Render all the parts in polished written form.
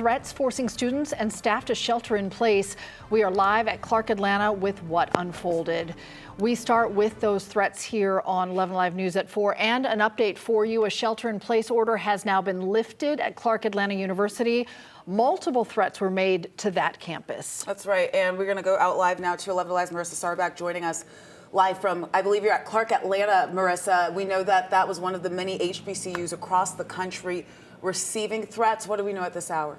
Threats forcing students and staff to shelter in place. We are live at Clark Atlanta with what unfolded. We start with those threats here on 11 Live News at 4 and an update for you. A shelter in place order has now been lifted at Clark Atlanta University. Multiple threats were made to that campus. That's right. And we're going to go out live now to 11 Live's Marissa Sarbach joining us live from, I believe you're at Clark Atlanta, Marissa. We know that that was one of the many HBCUs across the country receiving threats. What do we know at this hour?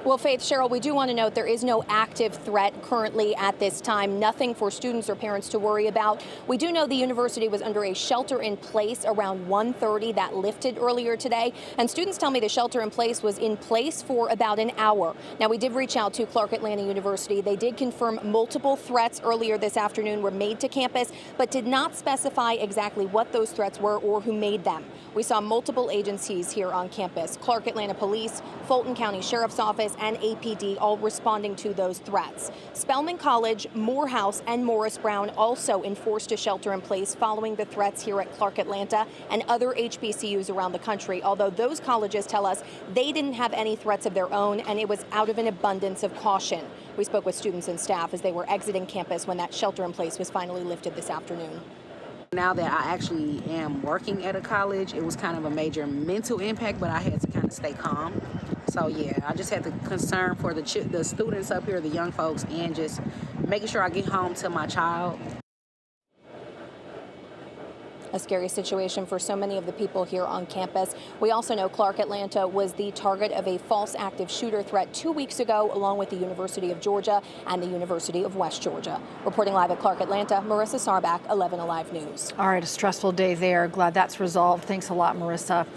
Well, Faith, Cheryl, we do want to note there is no active threat currently at this time. Nothing for students or parents to worry about. We do know the university was under a shelter in place around 1:30 that lifted earlier today. And students tell me the shelter in place was in place for about an hour. Now, we did reach out to Clark Atlanta University. They did confirm multiple threats earlier this afternoon were made to campus, but did not specify exactly what those threats were or who made them. We saw multiple agencies here on campus, Clark Atlanta Police, Fulton County Sheriff's Office, and APD all responding to those threats. Spelman College, Morehouse, and Morris Brown also enforced a shelter in place following the threats here at Clark Atlanta and other HBCUs around the country, although those colleges tell us they didn't have any threats of their own and it was out of an abundance of caution. We spoke with students and staff as they were exiting campus when that shelter in place was finally lifted this afternoon. Now that I actually am working at a college, it was kind of a major mental impact, but I had to kind of stay calm. So yeah, I just had to concern for the students up here, the young folks, and just making sure I get home to my child. A scary situation for so many of the people here on campus. We also know Clark Atlanta was the target of a false active shooter threat 2 weeks ago, along with the University of Georgia and the University of West Georgia. Reporting live at Clark Atlanta, Marissa Sarbach, 11 Alive News. All right, a stressful day there. Glad that's resolved. Thanks a lot, Marissa.